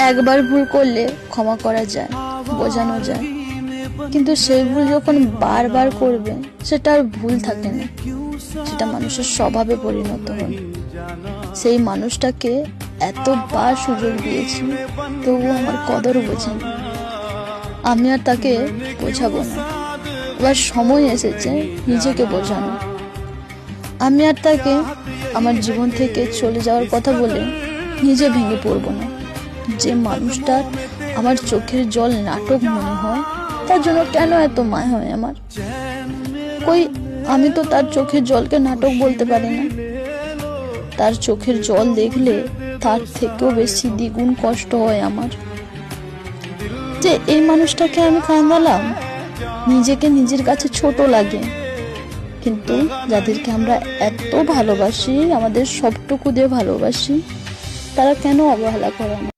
একবার ভুল করলে ক্ষমা করা যায়, বোঝানো যায়, কিন্তু সেই ভুল যখন বারবার করবে সেটা আর ভুল থাকে না, সেটা মানুষের স্বভাবে পরিণত হয়। সেই মানুষটাকে এতবার সুযোগ দিয়েছি, তবুও আমার কদর বোঝেনি। আমি আর তাকে বোঝাবো না। এবার সময় এসেছে নিজেকে বোঝানো। আমি আর তাকে আমার জীবন থেকে চলে যাওয়ার কথা বলে নিজে ভেঙে পড়বো না। যে মানুষটার আমার চোখের জল নাটক মনে হয়, তার জন্য কেন এত মায়া হয় আমার? কই, আমি তো তার চোখের জলকে নাটক বলতে পারি না। তার চোখের জল দেখলে তার থেকেও বেশি দ্বিগুণ কষ্ট হয় আমার, যে এই মানুষটাকে আমি কাঁদালাম। নিজেকে নিজের কাছে ছোট লাগে, কিন্তু যাদেরকে আমরা এত ভালোবাসি, আমাদের সবটুকু দিয়ে ভালোবাসি, তারা কেন অবহেলা করে না?